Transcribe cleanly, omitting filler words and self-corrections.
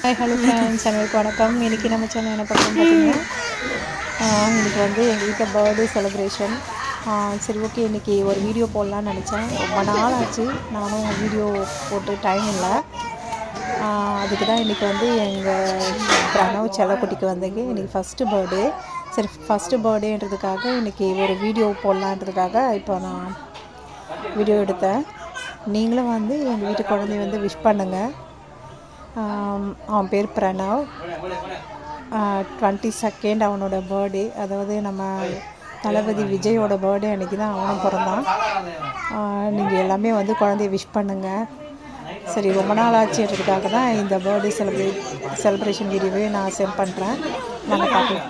Hi hello friends, அனைவருக்கும் வணக்கம். இன்றைக்கி நம்ம சேனல் என்ன பார்க்கணும் பார்த்தீங்கன்னா, இன்றைக்கி வந்து எங்கள் வீட்டில் பர்த்டே செலிப்ரேஷன். சரி, ஓகே, இன்றைக்கி ஒரு வீடியோ போடலான்னு நினச்சேன். ரொம்ப நாள் ஆச்சு, நானும் வீடியோ போட்டு டைம் இல்லை. அதுக்கு தான் இன்றைக்கி வந்து எங்கள் பிரணவ் செல்லக்குட்டிக்கு வந்தீங்க. இன்றைக்கி ஃபஸ்ட்டு பர்த்டே. சரி, ஃபஸ்ட்டு பர்த்டேன்றதுக்காக இன்றைக்கி ஒரு வீடியோ போடலான்றதுக்காக இப்போ நான் வீடியோ எடுத்தேன். நீங்களும் வந்து எங்கள் வீட்டு குழந்தைய வந்து விஷ் பண்ணுங்கள். அவன் பேர் பிரணவ். 22 அவனோட பர்த்டே. அதாவது நம்ம தளபதி விஜயோட பர்த்டே அன்றைக்கி தான் அவனும் பிறந்தான். நீங்கள் எல்லாமே வந்து குழந்தைய விஷ் பண்ணுங்கள். சரி, ரொம்ப நாள் ஆச்சுன்றதுக்காக தான் இந்த பர்த்டே செலிப்ரேஷன் வீடியோவே நான் சென்ட் பண்ணுறேன். நாங்கள் பார்க்கலாம்.